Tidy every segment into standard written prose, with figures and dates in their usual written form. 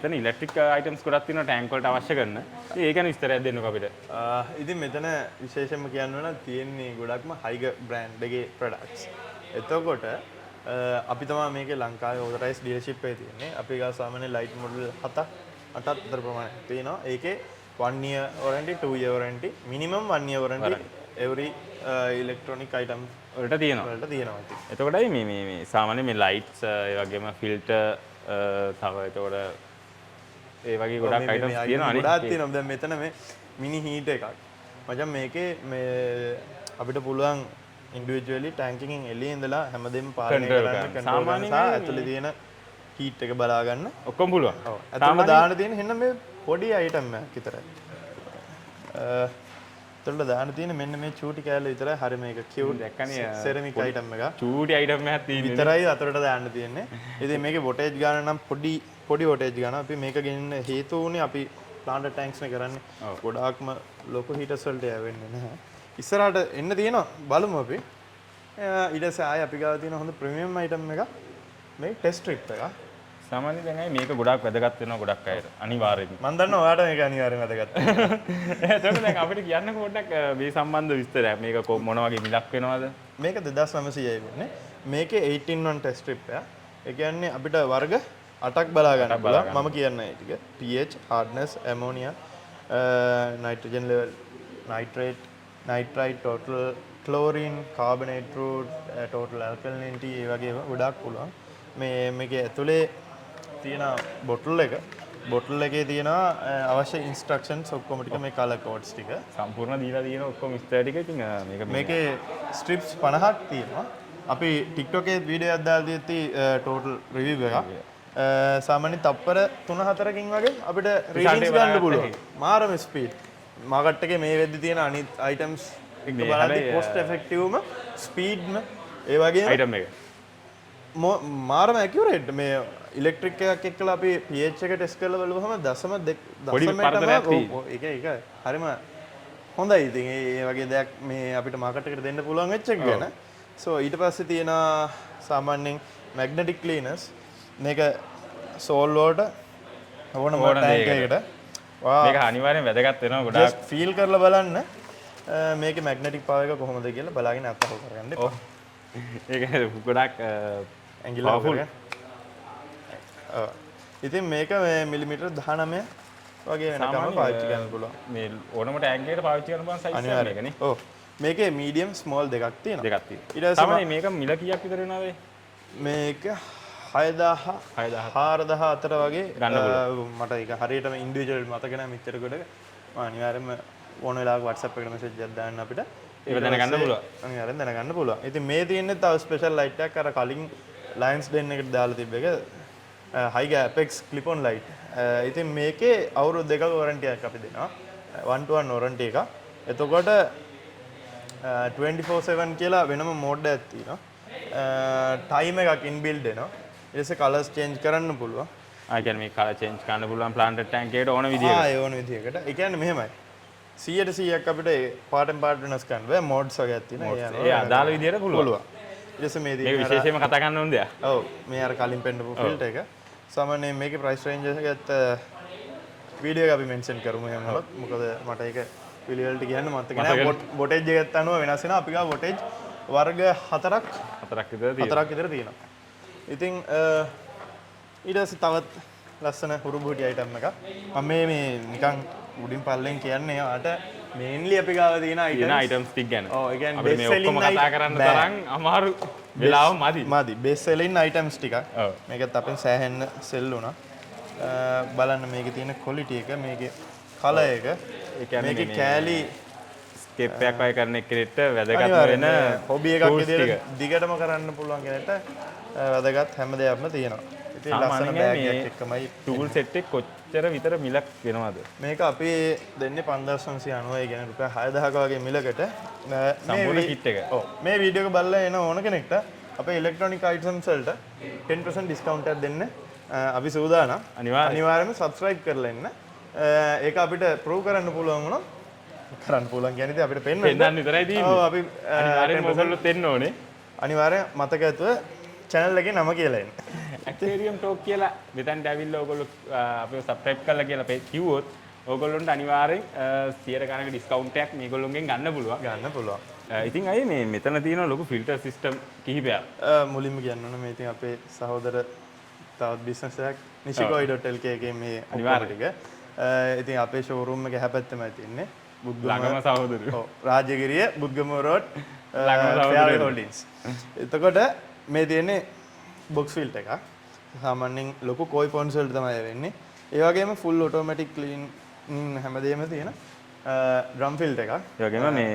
මෙතන electric items ගොඩක් තියෙනවා ටැංක් වලට අවශ්‍ය කරන. ඒක ගැන විස්තරයක් දෙන්නකෝ අපිට. ඉතින් මෙතන විශේෂයෙන්ම කියන්න ඕන තියෙන්නේ ගොඩක්ම හයිග බ්‍රෑන්ඩ් එකේ ප්‍රොඩක්ට්ස්. එතකොට අපි තමයි මේකේ ලංකාවේ ඕතරයිස් ඩීලර්ෂිප් එකේ තියෙන්නේ. අපි ගාව සාමාන්‍ය ලයිට් මොඩල් 7ක් 8ක් අතර ප්‍රමාණයක් තියෙනවා. ඒකේ 1 year warranty 2 year warranty minimum 1 year warranty every electronic item වලට තියෙනවා. ඉතින්. එතකොටයි මේ සාමාන්‍ය මේ ලයිට්ස් ඒ වගේම ෆිල්ටර් තව එතකොට ඒ වගේ ගොඩක් අයිටම්ස් තියෙනවා නේ. ගොඩක් තියෙනවා. දැන් මෙතන මේ මිනි හීට් එකක්. මචං මේකේ මේ අපිට පුළුවන් ඉන්ඩිවිජුවලි ටැංක් එකෙන් එළියේ ඉඳලා හැමදේම පාලනය කරන්න සාමාන්‍ය ඇතුලේ තියෙන හීට් එක බලා ගන්න ඔක්කොම පුළුවන්. ඔව්. ඇතුලේ දාන්න තියෙන හෙන්න මේ පොඩි අයිටම් එකක් විතරයි. එතකොට දාන්න තියෙන මෙන්න මේ චූටි කෑල්ල විතරයි. හරි මේක කියුට් දැක්කනේ සෙරමික් අයිටම් එකක්. චූටි අයිටම් එකක් තියෙන්නේ. විතරයි අතරට දාන්න තියෙන්නේ. ඉතින් මේකේ වොටේජ් ගාන නම් පොඩි වොටේජ් ගාන. අපි මේක ගෙන්න හේතු වුණේ අපි ප්ලාන්ට් ටැන්ක්ස් නේ කරන්නේ. ගොඩාක්ම ලොකු හීටර්ස් වලට යවෙන්නේ නැහැ. ඉස්සරහට එන්න තියෙනවා බලමු අපි. ඊට පස්සේ ආයෙ අපි ගාව තියෙන හොඳ ප්‍රීමියම් අයිටම් එකක්. මේ ටෙස්ට් ස්ට්‍රිප් එක. සාමාන්‍යයෙන් දැන් අය මේක ගොඩක් වැදගත් වෙනවා ගොඩක් අයට. අනිවාර්යයෙන්ම. මම දන්නවා ඔයාලට මේක අනිවාර්යයෙන් වැදගත් වෙනවා. එතකොට දැන් අපිට කියන්නකෝ පොඩ්ඩක් මේ සම්බන්ධ විස්තරයක්. මේක මොන වගේ මිලක් වෙනවද? මේක 2900යි වෙන්නේ. මේකේ 18 1 ටෙස්ට් ස්ට්‍රිප් එක. ඒ කියන්නේ අපිට වර්ග 8ක් බලා ගන්න පුළුවන්. මම කියන්නේ ඒ ටික. pH, hardness, ammonia, nitrogen level, nitrite, total chlorine, carbonate root, total alkalinity ඒ වගේ ගොඩක් පුළුවන්. මේකේ ඇතුලේ තියෙන බොටල් එකේ තියෙන අවශ්‍ය ඉන්ස්ට්‍රක්ෂන්ස් ඔක්කොම ටික මේ කලර් කෝඩ්ස් ටික සම්පූර්ණ දීලා තියෙන ඔක්කොම විස්තර ටික ඉතින් මේකේ ස්ට්‍රිප්ස් 50ක් තියෙනවා. අපි TikTok එකේ වීඩියෝ එකක් දාලා තියෙද්දි ටෝටල් රිවිව් එකක්. සාමාන්‍ය තප්පර 3-4කින් වගේ අපිට රීඩින්ග්ස් ගන්න පුළුවන්. මාරම ස්පීඩ්. මාකට් එකේ මේ වෙද්දි තියෙන අනිත් අයිටම්ස් එක බලද්දි කොස්ට් ඉෆෙක්ටිව්ම ස්පීඩ්ම ඒ වගේම අයිටම් එක මාරම ඇකියුරේට් මේ ඉලෙක්ට්‍රික් එකක් එක්කලා අපි pH එක ටෙස්ට් කරලා බලුවම 0.2 ඒක හරිම හොඳයි. ඉතින් ඒ වගේ දෙයක් මේ අපිට මාකට් එකට දෙන්න පුළුවන් වෙච්ච එක ගැන. සෝ ඊට පස්සේ තියෙන සාමාන්‍යයෙන් මැග්නටික් ක්ලීනර්ස් මේක සෝල් වලට ඕනම ටැංක් එකකට මේක අනිවාර්යෙන් වැදගත් වෙනවා ගොඩාක්. ජස්ට් ෆීල් කරලා බලන්න මේකේ මැග්නටික් පාවර් එක කොහොමද කියලා බලාගෙන අත්හොල් කරගන්න එපා. ඒක ගොඩක් ඇඟිල්ල කරගන්න. ඉතින් මේක මේ මිලිමීටර් 19 වගේ වෙනකම් පාවිච්චි කරන්න පුළුවන්. මේ ඕනම ටැංක් එකකට පාවිච්චි කරන්න පුළුවන් සයිස් එක මේකනේ. ඔව්. මේකේ මීඩියම් ස්මෝල් දෙකක් තියෙනවා. දෙකක් තියෙනවා. ඊට පස්සේ තමයි මේක මිල කීයක් විතර වෙනවද? මේක 4000 අතර වගේ ගන්න පුළුවන්. මට ඒක හරියටම ඉන්ඩිවිජුවල් මතක නැහැ මෙච්චර කොට. මම අනිවාර්යයෙන්ම ඕන වෙලාවක WhatsApp එකට මෙසේජ් එකක් දාන්න අපිට. ඒක දැනගන්න පුළුවන්. අනිවාර්යෙන් දැනගන්න පුළුවන්. ඉතින් මේ තියෙන්නේ තව ස්පෙෂල් ලයිට් එකක් අර කලින් ලයන්ස් දෙන්න එකට දාලා තිබ්බ එක හයිග ඇපෙක්ස් ක්ලිප් ඔන් ලයිට්. ඉතින් මේකේ අවුරුදු දෙකක වොරන්ටි එකක් අපි දෙනවා. 1 to 1 වොරන්ටි එකක්. එතකොට 24/7 කියලා වෙනම මෝඩ් එකක් තියෙනවා. ටයිම් එකක් ඉන්බිල්ඩ් වෙනවා. ඊට පස්සේ කලර්ස් චේන්ජ් කරන්න පුළුවන්. කියන්නේ මේ කලර් චේන්ජ් කරන්න පුළුවන් ප්ලාන්ට් ටැංක් එකට ඕන විදිහකට. ඒ ඕන විදිහකට. ඒ කියන්නේ මෙහෙමයි. 100% අපිට පාටෙන් පාට වෙනස් කරන්න බෑ. මෝඩ්ස් වගේක් තියෙනවා. ඒ අදාළ විදිහට පුළුවන්. ඊට පස්සේ මේ මේක විශේෂයෙන්ම කතා කරන්න ඕන දෙයක්. ඔව් මේ අර කලින් පෙන්නපු ෆිල්ටර් එක. සාමාන්‍යයෙන් මේකේ ප්‍රයිස් රේන්ජ් එකත් වීඩියෝ එක අපි මෙන්ෂන් කරමු එහෙම මොකද මට ඒක පිළිවෙලට කියන්න මතක නැහැ. වොටේජ් එකත් අනුව වෙනස් වෙනවා. අපි ගාව වොටේජ් වර්ග 4ක් විතර තියෙනවා. ඉතින් ඊට පස්සේ තවත් ලස්සන හුරුබුටි අයිටම් එකක්. මම මේ නිකන් උඩින් පල්ලෙන් කියන්නේ ආට මේන්ලි අපි ගාව තියෙන අයිටම්ස් ටික ගැන. ඔව් ඒ කියන්නේ අපිට මේ ඔක්කොම කතා කරන්න තරම් අමාරු වෙලාව මදි. බේස් සෙලින් අයිටම්ස් ටිකක්. මේකත් අපෙන් සෑහෙන්න සෙල් වුණා. බලන්න මේකේ තියෙන ක්වොලිටි එක, මේකේ කලර් එක, මේකේ කෑලි ස්කේප් එකක් වගේ කරන එකට වැදගත් වෙන හොබි එකක් විදිහට දිගටම කරන්න පුළුවන් කෙනෙක්ට වැදගත් හැම දෙයක්ම තියෙනවා. ඉතින් ලස්සන බෑග් එකක් එක්කමයි ටූල් සෙට් එක කොච්චර විතර මිලක් වෙනවද? මේක අපි දෙන්නේ 5990 කියන්නේ රුපියල් 6000ක වගේ මිලකට සම්පූර්ණ කිට් එක. ඔව් මේ වීඩියෝ එක බලලා එන ඕන කෙනෙක්ට අපේ ඉලෙක්ට්‍රොනික අයිටම්ස් වලට 10% ඩිස්කවුන්ට් එකක් දෙන්න අපි සූදානම්. අනිවාර්යයෙන්ම subscribe කරලා එන්න. ඒක අපිට ප්‍රූව් කරන්න පුළුවන් වුණා. කරන්න පුළුවන් කියන්නේ ඉතින් අපිට පෙන්වන්න විතරයි තියෙන්නේ. ඔව් අපි අනිවාර්යෙන් මොකල්ලොත් එන්න ඕනේ. අනිවාර්යෙන් මතක ඇතුව channel එකේ නම කියලා එන්න. ස්ටේඩියම් ටෝක් කියලා මෙතනට ඇවිල්ලා ඔයගොල්ලෝ අපිව සබ්ස්ක්‍රයිබ් කරලා කියලා අපි කිව්වොත් ඔයගොල්ලොන්ට අනිවාර්යෙන් 100 ගණනක ඩිස්කවුන්ට් එකක් මේගොල්ලොන්ගෙන් ගන්න පුළුවන්. ගන්න පුළුවන්. ඉතින් අය මේ මෙතන තියෙන ලොකු ෆිල්ටර් සිස්ටම් කිහිපයක්. මුලින්ම කියන්න ඕනේ මේ ඉතින් අපේ සහෝදර තවත් බිස්නස් එකක් nishikoi.lk එකේ මේ අනිවාර්යක. ඉතින් අපේ ෂෝරූම් එක හැපැත්තමයි තියෙන්නේ. ළඟම සහෝදරයෝ. ඔව් රාජගිරිය බුද්ධගම රෝඩ් ළඟම හෝල්ඩින්ස්. එතකොට මේ තියෙන්නේ බොක්ස් ෆිල්ට් එකක්. සාමාන්‍යයෙන් ලොකු කෝයි පොන්ස් වලට තමයි වෙන්නේ. ඒ වගේම ෆුල් ඔටෝමැටික් ක්ලීන් හැමදේම තියෙන ඩ්‍රම් ෆිල්ට් එකක්. ඒ වගේම මේ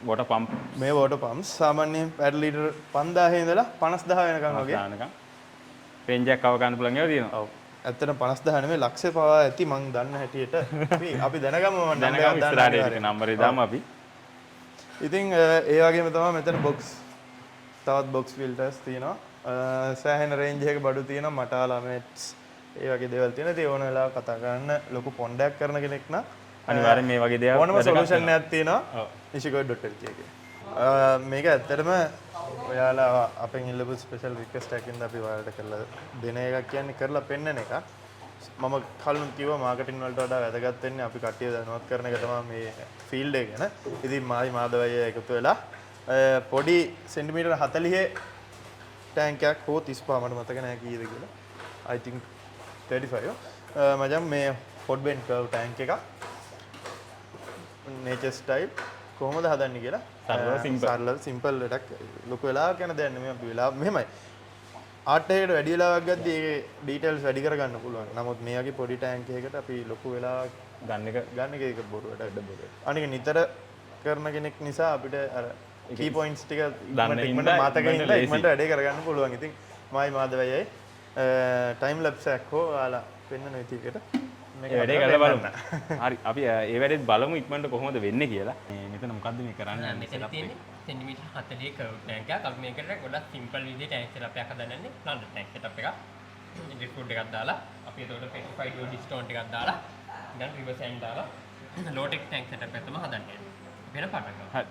වෝටර් පම්ප් මේ වෝටර් පම්ප්ස් සාමාන්‍යයෙන් පැඩ් ලීටර් 5000 ඉඳලා 50000 වෙනකම් වගේ ගානකම් රේන්ජ් එකක් කව ගන්න පුළුවන් ඒවා තියෙනවා. ඔව්. ඇත්තටම 50000 නෙමෙයි ලක්ෂේ පවා ඇති මං දන්න හැටියට. අපි දැනගමු ඉස්සරහට ඒක නම්බරේ දාමු අපි. ඉතින් ඒ වගේම තමයි මෙතන බොක්ස් තවත් බොක්ස් ෆිල්ටර්ස් තියෙනවා. සෑහෙන රේන්ජ් එකක බඩු තියෙනවා මටාලා මෙට්ස් ඒ වගේ දේවල් තියෙනවා. ඉතින් ඕන වෙලාවක කතා කරන්න ලොකු පොණ්ඩයක් කරන කෙනෙක් නම් අනිවාර්යෙන් මේ වගේ දේවල් ඕනම සොලියුෂන් එකක් තියෙනවා nishikoi.lk එකේ. මේක ඇත්තටම ඔයාලා අපෙන් ඉල්ලපු ස්පෙෂල් රික්වෙස්ට් එකකින් අපි ඔයාලට කරලා දෙන එකක් කියන්නේ කරලා පෙන්නන එක. මම කලින් කිව්වා මාකටිං වලට වඩා වැදගත් වෙන්නේ අපි කට්ටිය දැනුවත් කරන එක තමයි මේ ෆීල්ඩ් එක ගැන. ඉතින් මායි මාදවයි එකතු වෙලා පොඩි සෙන්ටිමීටර් 40 ටැංක් එකක් හෝ 35 මට මතක නැහැ කීයද කියලා. I think 35. මචං මේ hot bend curve ටැංක් එකක් nature style කොහොමද හදන්නේ කියලා සරල සිම්පල් එකක් ලොකු වෙලාවක් යන දෙයක් නෙමෙයි අපි වෙලාව මෙහෙමයි ආර්ට් එකකට වැඩි වෙලාවක් ගද්දී ඒකේ ඩීටේල්ස් වැඩි කරගන්න පුළුවන්. නමුත් මේ වගේ පොඩි ටැංක් එකකට අපි ලොකු වෙලාවක් ගන්න එක බොරු වැඩ බොරු. අනික නිතර කරන කෙනෙක් නිසා අපිට අර කී පොයින්ට්ස් ටික ඉක්මනට මතක ඉඳලා ඉක්මනට වැඩේ කරගන්න පුළුවන්. ඉතින් මයි මාදවයයි ටයිම් ලැප්ස් එකක් හෝ ඔයාලා පෙන්වන විදිහකට මේ වැඩේ කරලා බලමු. හරි අපි ඒ වැඩේත් බලමු ඉක්මනට කොහොමද වෙන්නේ කියලා. මෙතන මොකද්ද මේ කරන්නේ? මෙතන තියෙන්නේ සෙන්ටිමීටර් 40 කර්ව් ටැංක් එකක්. අපි මේකට ගොඩක් සිම්පල් විදිහේ ටැංක් සෙටප් එකක් හදන්නේ. ප්ලාන්ට් ටැංක් සෙටප් එකක්. ඉන්ජෙක්ට් ෆුඩ් එකක් දාලා අපි ඒකට පෙටිෆයිඩ් වෝඩි ස්ටෝන් ටිකක් දාලා දැන් රිවර්ස් හෑන්ඩ් දාලා ලෝ ටෙක් ටැංක් සෙටප් එක තමයි හදන්නේ. වෙන පාටක්. හරි.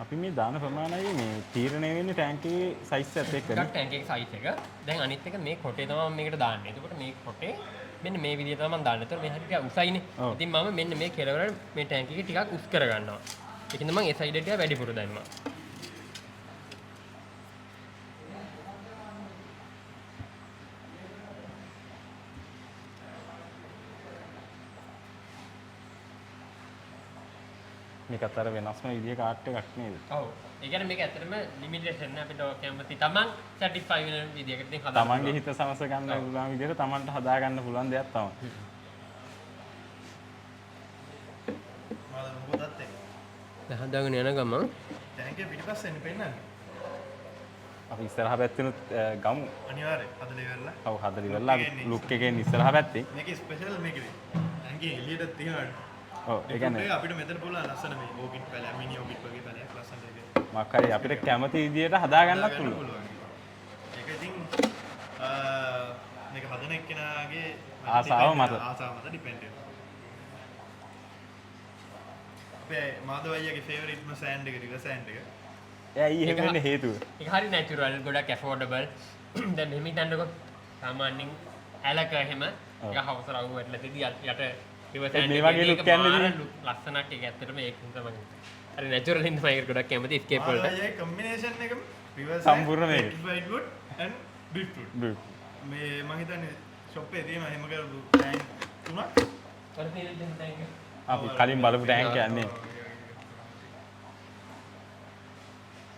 අපි මේ දාන ප්‍රමාණය මේ තීරණය වෙන්නේ ටැංක් එකේ සයිස් එකත් එක්කනේ. ටැංක් එකේ සයිස් එක. දැන් අනිත් එක මේ කොටේ තමයි මම මේකට දාන්නේ. එතකොට මේ කොටේ මෙන්න මේ විදිහට තමයි මම දාන්නේ. එතකොට මේ හරිය ටිකක් උසයිනේ. ඉතින් මම මෙන්න මේ කෙලවර මේ ටැංක් එකේ ටිකක් උස් කර ගන්නවා. ඒකින්ද මම ඒ සයිඩ් එකට වැඩිපුර දැම්මා. මේකත් අර වෙනස්ම විදිහේ කාට් එකක් නේද? ඔව්. ඒ කියන්නේ මේක ඇත්තටම ලිමිටේෂන් නේ අපිට කැමති තමන් සැටිස්ෆයි වෙන විදිහකට ඉතින් හදන්න. තමන්ගේ හිත සමස ගන්න පුළුවන් විදිහට තමන්ට හදා ගන්න පුළුවන් දෙයක් තමයි. මාද මොකදත් ඒක. දැන් හදාගෙන යන ගමන් ටැංක් එක පිටිපස්සෙන් පෙන්නන්නේ. අපි ඉස්සරහ පැත්තෙනුත් ගමු. අනිවාර්යෙන් හදලා ඉවරලා. ඔව් හදලා ඉවරලා ලුක් එකෙන් ඉස්සරහ පැත්තේ. මේකේ ස්පෙෂල් මේකේ. ටැංක් එකේ එළියට තියෙනවා. ඔව් ඒ කියන්නේ අපිට මෙතන පුළුවන් ලස්සන මේ ඕකිඩ් පැල මිනි ඕකිඩ් වගේ පැලයක් ලස්සනට ඒක. මොකක් හරි අපිට කැමති විදිහට හදා ගන්නත් පුළුවන්. ඒක ඉතින් මේක හදන එක්කෙනාගේ ආසාව මත ඩිපෙන්ඩ් වෙනවා. අපේ මාදවයියාගේ ෆේවරිට්ම සෑන්ඩ් එක රිවර් සෑන්ඩ් එක. ඇයි එහෙම වෙන්න හේතුව? ඒක හරි නැචරල් ගොඩක් ඇෆෝඩබල්. දැන් මෙහෙම හිතන්නකො සාමාන්‍යයෙන් ඇලක එහෙම එක හවස රවුම වැටලා තියදී යට මේ වගේ ලුක් යන්නේ ලස්සනක් ඒක ඇත්තටම ඒක තමයි. හරි නැචරල් ඉන්න මම ගොඩක් කැමති ස්කේප් වලට. ඒ කම්බිනේෂන් එක රිවර්ස් සම්පූර්ණ මේක. ෆයිඩ් වුඩ් ඇන්ඩ් බ්‍රිට්වුඩ්. මේ මම හිතන්නේ ෂොප් එකේ තියෙන හැම කරපු ටැංක් තුනක්. අර තියෙන ටැංක් එක. අපි කලින් බලපු ටැංක් යන්නේ.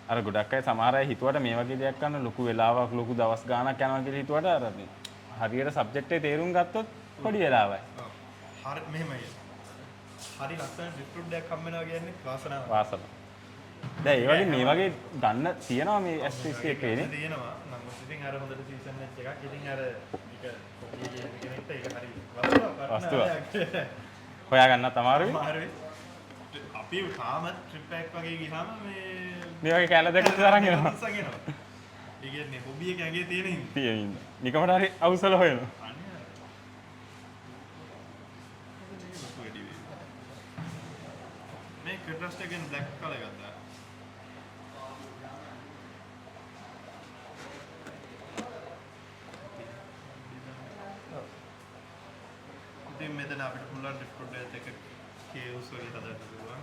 අර ගොඩක් අය සමහර අය හිතුවට මේ වගේ දෙයක් කරන්න ලොකු වෙලාවක් ලොකු දවස් ගාණක් යනවා කියලා හිතුවට අර මේ හරියට සබ්ජෙක්ට් එකේ තේරුම් ගත්තොත් පොඩි වෙලාවයි. හරි මෙහෙමයි. හරි ලස්සන රික්රුට් එකක් හම් වෙනවා කියන්නේ වාසනාවක්. වාසනාව. දැන් ඒ වගේ මේ වගේ ගන්න තියනවා මේ STC එකේ නේ. තියෙනවා. නමුත් ඉතින් අර හොඳට සීසන් එකක්. ඉතින් අර ඒක කොපිය කියන කෙනෙක්ට ඒක හරි වස්තුවක්. හොයා ගන්නත් අමාරුයි. අමාරුයි. අපි තාම ට්‍රිප් එකක් වගේ ගියාම මේ වගේ කැල දෙකක් තරන් එනවා. ඒ කියන්නේ හොබි එක ඇඟේ තියෙන හින්දා. තියෙන නිකමට හරි අවසල හොයනවා. මේ කන්ට්‍රාස්ට් එකෙන් බ්ලැක් කලර් ගත්තා. ඉතින් මෙතන අපිට පුළුවන් ඩිස්කෝඩ් එක කේව්ස් වගේ හදන්න පුළුවන්.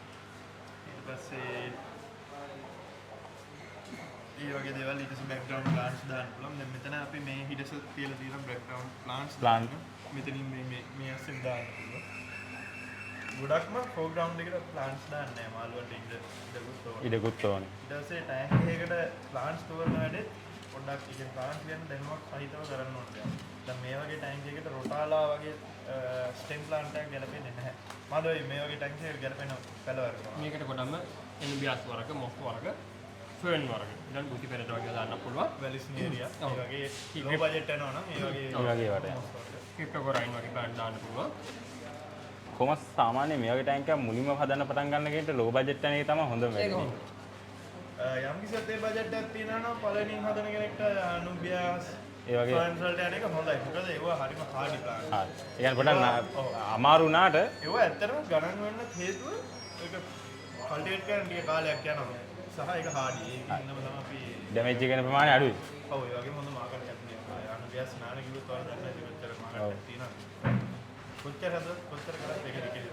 ඊට පස්සේ ඒ වගේ දේවල් ඊට පස්සේ බෑග්ග්‍රවුන්ඩ් ප්ලාන්ට්ස් දාන්න පුළුවන්. දැන් මෙතන අපි මේ හිඩස් කියලා තියෙන බෑග්ග්‍රවුන්ඩ් ප්ලාන්ට්ස් මෙතනින් මේ ඇස්සෙන් දාන්න පුළුවන්. ගොඩක්ම ෆෝග්‍රවුන්ඩ් එකට ප්ලාන්ට්ස් දාන්න නෑ මාළුවට ඉඩකුත් ඕනේ. ඊට පස්සේ ටැංක් එකකට ප්ලාන්ට්ස් තෝරන වැඩේ පොඩ්ඩක් ඉතින් ප්ලාන්ට්ස් ගැන දැනුමක් සහිතව කරන්න ඕනේ. දැන් මේ වගේ ටැංක් එකකට රොටාලා වගේ ස්ටෙම් ප්ලාන්ට් එකක් ගැලපෙන්නේ නැහැ. මාළුවයි මේ වගේ ටැංක් එකකට ගැලපෙන පැල වර්ග. මේකට ගොඩක්ම එන්බියස් වර්ග, මොස් වර්ග, ෆර්න් වර්ග. දැන් බුටි පෙරට වගේ දාන්න පුළුවන්. වැලිස්නේරියා ඒ වගේ ලෝ බජට් යනවා නම් ඒ වගේ ක්‍රිප්ටෝගොරයින් වගේ ප්ලාන්ට් දාන්න පුළුවන්. කොහොමද සාමාන්‍ය මේ වගේ ටැංක් එකක් මුලින්ම හදන්න පටන් ගන්න කෙනෙක්ට ලෝ බජට් යන එක තමයි හොඳම වෙන්නේ. යම් කිසිත් ඒ බජට් එකක් තියෙනවා නම් පළවෙනින් හදන කෙනෙක්ට අනුබියාස් ඒ වගේ ෆයිනල් යන එක හොඳයි. මොකද ඒවා හරිම හාඩි ප්ලාන්. හරි. ඒ කියන්නේ පොඩක් අමාරු වුණාට ඒවා ඇත්තටම ගණන් වෙන්න හේතුව ඒක කල්ටිවේට් කරන්න ටික කාලයක් යනවා. සහ ඒක හාඩි. ඒකින්ම තමයි අපි ඩැමේජ් එක වෙන ප්‍රමාණය අඩුයි. ඔව් ඒ වගේම හොඳ මාකට් එකක් තියෙනවා. අනුබියාස් නාන කිව්වොත් ඔයාලා දන්නේ නැති කොච්චර මාකට් එකක් තියෙනවද? කොච්චර හදවත් කොච්චර කරත් ඒක රිකේ.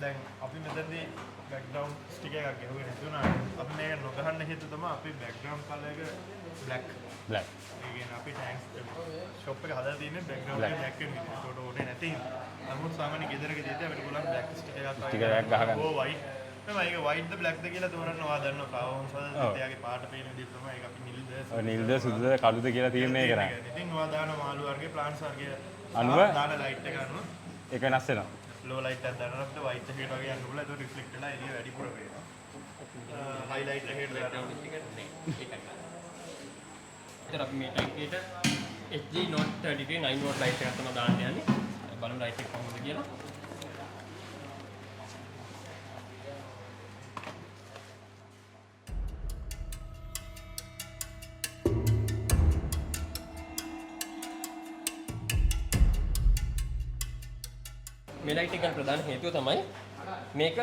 දැන් අපි මෙතනදී බෑග්ග්‍රවුන්ඩ් ස්ටික් එකක් ගහුවේ නැතුණා. අපි මේක නොගහන්න හේතුව තමයි අපි බෑග්ග්‍රවුන්ඩ් කලර් එක බ්ලැක්. බ්ලැක්. ඒ කියන්නේ අපි ටැංක්ස් ෂොප් එක හදලා තියෙන්නේ බෑග්ග්‍රවුන්ඩ් එක බ්ලැක් වෙන විදිහට. ඒකට ඕනේ නැති හින්දා. නමුත් සාමාන්‍ය ගෙදරක දෙද්දී අපිට පුළුවන් බ්ලැක් ස්ටික් එකක් ස්ටික් එකක් ගහගන්න. ඕ වයිට්. මම ඒක වයිට්ද බ්ලැක්ද කියලා තෝරන්න ඔයා දන්නවා. ෆ්ලවර්ස් වල එයාගේ පාට පේන විදිහ තමයි ඒක අපි නිල්ද නිල්ද සුදුද කළුද කියලා තීරණය කරන්නේ. ඉතින් ඔයා දාන මාළු වර්ගේ ප්ලාන්ට්ස් වර්ගේ අනුව දාන ලයිට් එක අනුව ඒක වෙනස් වෙනවා. ලෝ ලයිට් එකක් දානකොට වයිට් එකකට වගේ යන්න පුළුවන්. ඒක රිෆ්ලෙක්ට් වෙලා එළිය වැඩිපුර පේනවා. හයිලයිට් එකකට දානවා. ඉතින් අපි මේ ටැංක් එකට HG Note 33 9 watt ලයිට් එකක් තමයි දාන්න යන්නේ. බලමු ලයිට් එක කොහොමද කියලා. මේ ලයිට් එක ගන්න ප්‍රධාන හේතුව තමයි මේක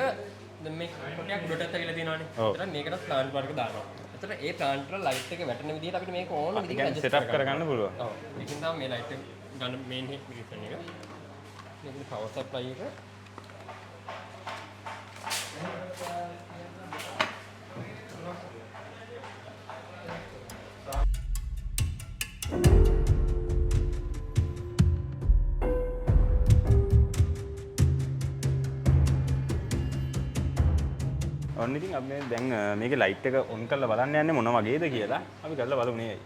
දැන් මේ කොටයක් උඩට ඇවිල්ලා තියෙනවානේ. ඒතර මේකට ප්ලාන්ට් වර්ග දානවා. ඒතර ඒ ප්ලාන්ට් වල ලයිට් එක වැටෙන විදිහට අපිට මේක ඕන විදිහට ඇඩ්ජස්ට් සෙටප් කරගන්න පුළුවන්. ඔව්. ඒකෙන් තමයි මේ ලයිට් එක ගන්න මේන් රීසන් එක. මේකේ පවර් සප්ලයි එක. ඔන්න ඉතින් අපි දැන් මේකේ ලයිට් එක ඔන් කරලා බලන්න යන්නේ මොන වගේද කියලා අපි කරලා බලමු නේ.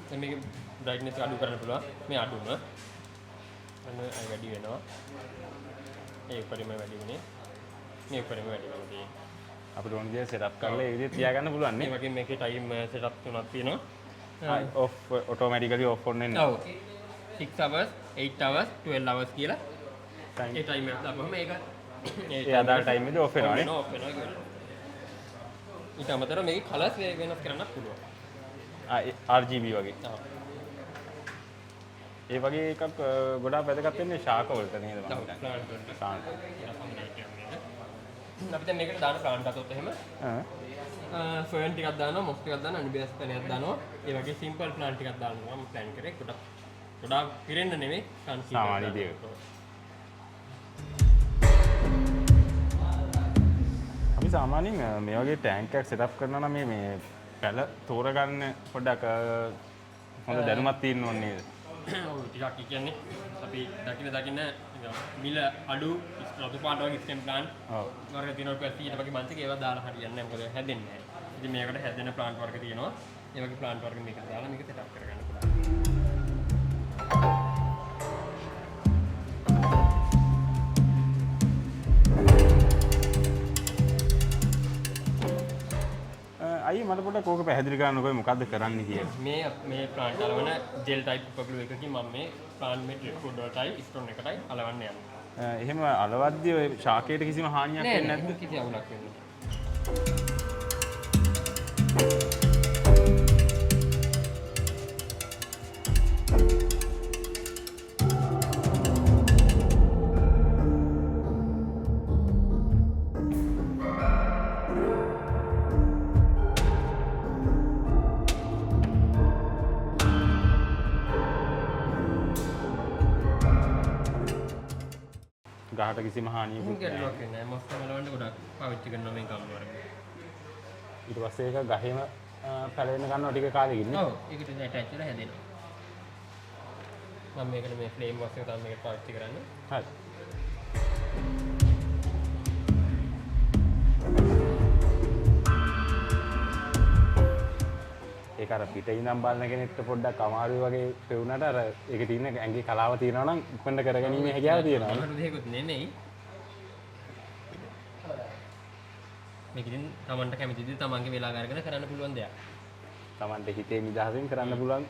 දැන් මේක බ්‍රයිට්නස් අඩු කරන්න පුළුවන්. මේ අඩුම. අන්න අය වැඩි වෙනවා. ඒ උඩරිම වැඩි වෙන්නේ. මේ උඩරිම වැඩි වෙනවා. අපිට ඕන විදිහට සෙටප් කරලා ඒ විදිහට තියාගන්න පුළුවන් නේ. මේ වගේ මේකේ ටයිම් සෙටප් තුනක් තියෙනවා. ඔෆ් ඔටෝමැටිකලි ඔෆ් ඔන් වෙන්නේ. ඔව්. 6 hours, 8 hours, 12 hours කියලා. ඒ ටයිම් එක දාපුවම ඒක ඒ අදාළ ටයිම් එකේ ඔෆ් වෙනවා නේ. ඔෆ් වෙනවා කියලා. ඊට අමතරව මේකේ කලර්ස් වෙනස් කරන්නත් පුළුවන්. RGB වගේ. ඒ වගේ එකක් ගොඩාක් වැදගත් වෙන්නේ ශාක වලට නේද මම හිතන්නේ. ශාක. අපි දැන් මේකට දාන ප්ලාන්ට් අතොත් එහෙම ෆර්න් ටිකක් දානවා, මොස් ටිකක් දානවා, අනිබියස් පැලයක් දානවා. ඒ වගේ සිම්පල් ප්ලාන්ට් ටිකක් දානවා මම ප්ලෑන් කරේ. ගොඩාක් පිරෙන්න නෙමෙයි සාමාන්‍ය දේක. අපි සාමාන්‍යයෙන් මේ වගේ ටැංක් එකක් සෙටප් කරනවා නම් මේ පැල තෝරගන්න පොඩ්ඩක් හොඳ දැනුමක් තියෙන්න ඕනේ නේද? ඔව් ටිකක් කියන්නේ අපි දකින්න මිල අඩු රතු පාට වගේ ස්ටෙම් ප්ලාන්ට් ඔව් වර්ග තියෙනවා ඊට වගේ මන්තික ඒවා දාලා හරියන්නේ නැහැ මොකද හැදෙන්නේ නැහැ. ඉතින් මේකට හැදෙන ප්ලාන්ට් වර්ග තියෙනවා. ඒ වගේ ප්ලාන්ට් වර්ග මේකට දාලා මේක සෙටප් කරගන්න පුළුවන්. අයි මට පොඩ්ඩක් ඕක පැහැදිලි කරන්නකෝ මොකද්ද කරන්න කියලා. මේ ප්ලාන්ට් අලවන ජෙල් ටයිප් පපුළු එකකින් මම මේ ප්ලාන්ට් මේ ෆුඩ් වලටයි ස්ටෝන් එකටයි අලවන්න යනවා. එහෙම අලවද්දී ඔය ශාකයට කිසිම හානියක් වෙන්නේ නැද්ද? නෑ කිසි අවුලක් වෙන්නේ ගහට කිසිම හානියක් නෑ. ගැටලුවක් වෙන්නේ නෑ. මොස්ස මලවන්න ගොඩක් පාවිච්චි කරනවා මේ කම්ම වල. ඊට පස්සේ ඒක ගහෙම පැලෙන්න ගන්නවා ටික කාලෙකින් නේ. ඔව් ඒකට ඇටච් වෙලා හැදෙනවා. මම මේකට මේ ෆ්ලේම් වොස් එක තමයි මේකට පාවිච්චි කරන්නේ. හරි. ඒක අර පිටින් ඉඳන් බලන කෙනෙක්ට පොඩ්ඩක් අමාරුයි වගේ පෙවුනට අර ඒකේ තියෙන ඇඟේ කලාව තියෙනවා නම් ඉක්මනට කරගැනීමේ හැකියාව තියෙනවා. අමාරු දෙයක්වත් නෙමෙයි. මේක ඉතින් Tamanට කැමති දේ Tamanගේ වෙලාව අරගෙන කරන්න පුළුවන් දෙයක්. Tamante හිතේ නිදහසෙන් කරන්න පුළුවන්.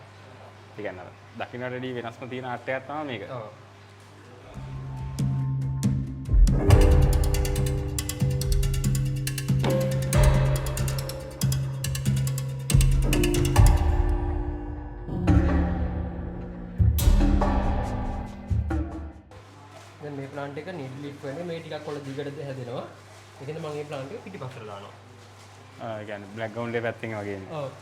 ඒ කියන්නේ අර දකින්නට රෙඩි වෙනස්ම තියෙන ආර්ට් එකක් තමයි මේක. ඔව්. දැන් මේ ප්ලාන්ට් එක නිඩ් ලිෆ් වෙන්නේ මේ ටිකක් වල දිගට හැදෙනවා. ඒකෙන්ද මම මේ ප්ලාන්ට් එක පිටිපස්සට දානවා. ඒ කියන්නේ බ්ලැක් ග්‍රවුන්ඩ් එක පැත්තෙන් වගේ එන්නේ. ඔව්.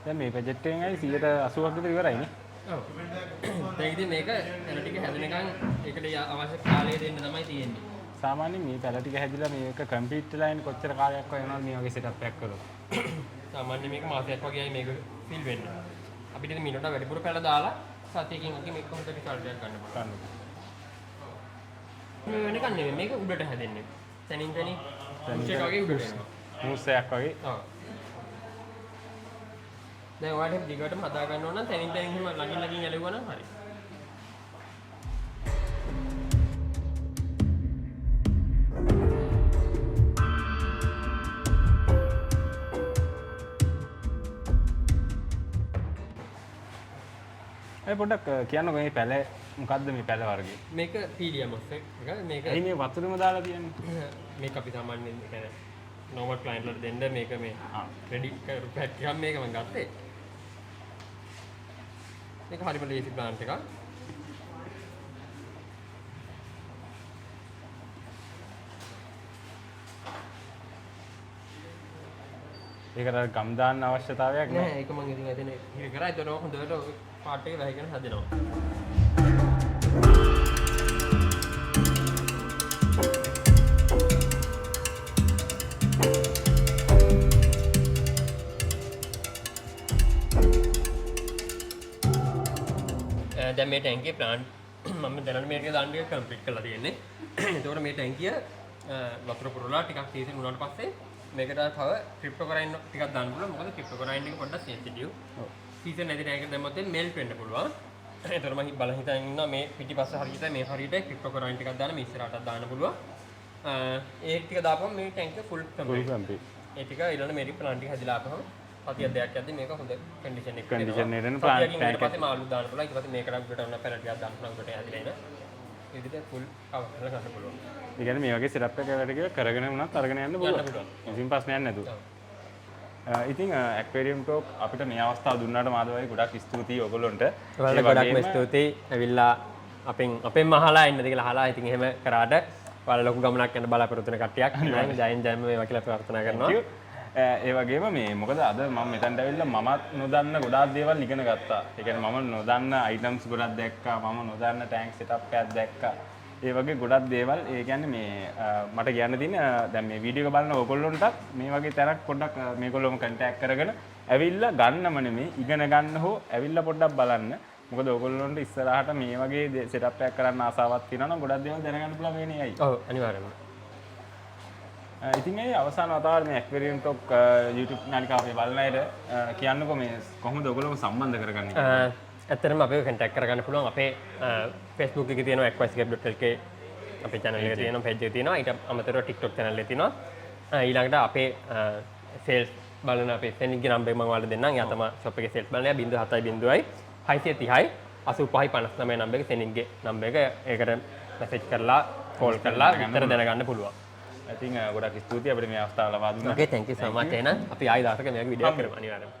දැන් මේ ප්‍රොජෙක්ට් එකෙන් ඇයි 180ක් විතර ඉවරයිනේ. ඔව්. දැන් ඉතින් මේක යන ටික හැදෙනකන් ඒකට අවශ්‍ය කාලය දෙන්න තමයි තියෙන්නේ. සාමාන්‍යයෙන් මේ පැල ටික හැදිලා මේක කම්ප්ලීට් වෙලා ඉන්නේ කොච්චර කාලයක් වෙනවද මේ වගේ සෙටප් එකක් කරලා. සාමාන්‍යයෙන් මේක මාසයක් වගේයි මේක ෆිල් වෙන්නේ. අපිට ඉතින් මිනිකට වැඩිපුර පැල දාලා සතියකින් වගේ මේක හොඳට රිසල්ට් එකක් ගන්න පුළුවන්. මේ වෙනකන් නෙමෙයි මේක උඩට හැදෙන්නේ. තනින් තනින් පුෂ් එක වගේ උඩට එනවා. මූස් එකක් වගේ. ඔව්. දැන් ඔයාලට දිගටම හදා ගන්න ඕන නම් තනින් තනින් එහෙම ළඟින් ඇලුවා නම් හරි. ඒ පොඩ්ඩක් කියන්නකෝ මේ පැල මොකද්ද මේ පැල වර්ගය? මේක PDM එක. මේක ඇයි මේ වතුරෙම දාලා තියන්නේ? මේක අපි සාමාන්‍යයෙන් කියන්නේ normal client වලට දෙන්න මේක මේ ready pack එකක් මේක මම ගත්තේ. මේක හරිම ලේසි plant එකක්. ඒකට ගම් දාන්න අවශ්‍යතාවයක් නෑ නැහැ. ඒක මම ඉතින් ඇදෙන ඉතින් කරා ඒතර හොඳට පාට් එක වැහිගෙන හදනවා. දැන් මේ ටැංකිය ප්ලාන්ට් මම දැනට මේක දාන්න එක කම්ප්ලීට් කරලා තියෙන්නේ. ඒතකොට මේ ටැංකිය වතුර පුරලා ටිකක් සීසන් වුණාට පස්සේ මේකට තව ක්‍රිප්ටෝකරයින් ටිකක් දාන්න පුළුවන්. මොකද ක්‍රිප්ටෝකරයින් එක පොඩ්ඩක් සෙන්සිටිව්. ඔව්. සීසන් නැති ටැංකියට දැම්මොත් මෙල්ට් වෙන්න පුළුවන්. ඒතකොට මම බලන් හිතන් ඉන්නවා මේ පිටිපස්ස හරියට මේ හරියට ක්‍රිප්ටෝකරයින් ටිකක් දාන්න මේ ඉස්සරහටත් දාන්න පුළුවන්. ඒ ටික දාපුවම මේ ටැංකිය ෆුල් කම්ප්ලීට්. ඒ ටික ඊළඟ මේක ප්ලාන්ට් එක හැදිලා ආපහම සතියක් දෙකක් යද්දි මේක හොඳ කන්ඩිෂන් එකකට කන්ඩිෂන් එකකට එන ප්ලාන්ට් ටැංක් එක පස්සේ මාළු දාන්න පුළුවන්. ඊට පස්සේ මේකට උඩට යන පැල ටිකක් දාන්න පුළුවන්. උඩට හැදිලා එන. ඒ විදිහට ෆුල් කවර් කරලා ගන්න පුළුවන්. ඒ කියන්නේ මේ වගේ සෙටප් එකකට කියලා කරගෙන වුණත් අරගෙන යන්න පුළුවන්. කිසිම ප්‍රශ්නයක් නැතුව. ඉතින් ඇක්වේරියම් ටෝක් අපිට මේ අවස්ථාව දුන්නාට මාධවයි ගොඩක් ස්තුතියි ඔයගොල්ලොන්ට. ඔයාලට ගොඩක්ම ස්තුතියි. ඇවිල්ලා අපෙන් අහලා ඉන්නද කියලා අහලා ඉතින් එහෙම කරාට ඔයාලා ලොකු ගමනක් යන බලාපොරොත්තු වෙන කට්ටියක්. ජයෙන් ජයම මේවා කියලා ප්‍රාර්ථනා කරනවා. ඒ වගේම මේ මොකද අද මම මෙතනට ඇවිල්ලා මමත් නොදන්න ගොඩාක් දේවල් ඉගෙන ගත්තා. ඒ කියන්නේ මම නොදන්න අයිටම්ස් ගොඩක් දැක්කා. මම නොදන්න ටැංක් සෙටප් එකක් දැක්කා. ඒ වගේ ගොඩක් දේවල් ඒ කියන්නේ මේ මට කියන්න තියෙන දැන් මේ වීඩියෝ එක බලන ඔයගොල්ලොන්ටත් මේ වගේ තැනක් පොඩ්ඩක් මේගොල්ලෝම කන්ටැක්ට් කරගෙන ඇවිල්ලා ගන්නම නෙමෙයි ඉගෙන ගන්න හෝ ඇවිල්ලා පොඩ්ඩක් බලන්න. මොකද ඔයගොල්ලොන්ට ඉස්සරහට මේ වගේ සෙටප් එකක් කරන්න ආසාවක් තියෙනවා නම් ගොඩක් දේවල් දැනගන්න පුළුවන් වෙන්නේ ඇයි. ඔව් අනිවාර්යයෙන්ම. ඉතින් මේ අවසාන වතාවට මේ ඇක්වේරියම් ටොක් YouTube නාලිකාව අපි බලන අයට කියන්නකෝ මේ කොහොමද ඔයගොල්ලෝ සම්බන්ධ කරගන්නේ? ඇත්තටම අපේ කන්ටැක්ට් කරගන්න පුළුවන් අපේ Facebook එකේ තියෙනවා aquascape.lk අපේ channel එකේ තියෙනවා page එකේ තියෙනවා ඊට අමතරව TikTok channel එකේ තියෙනවා ඊළඟට අපේ sales බලන අපේ සෙනික්ගේ නම්බර් එක මම ඔයාලට දෙන්නම් එයා තමයි shop එකේ sales බලන 07.0 630 85 59 නම්බර එක සෙනික්ගේ නම්බර එක ඒකට message කරලා call කරලා විතර දැනගන්න පුළුවන්. ඉතින් ගොඩක් ස්තුතියි අපිට මේ අවස්ථාව ලබා දුන්නා. Okay thank you so much එහෙනම් අපි ආයෙ දවසක මේ වගේ වීඩියෝ එකක් කරමු අනිවාර්යයෙන්ම.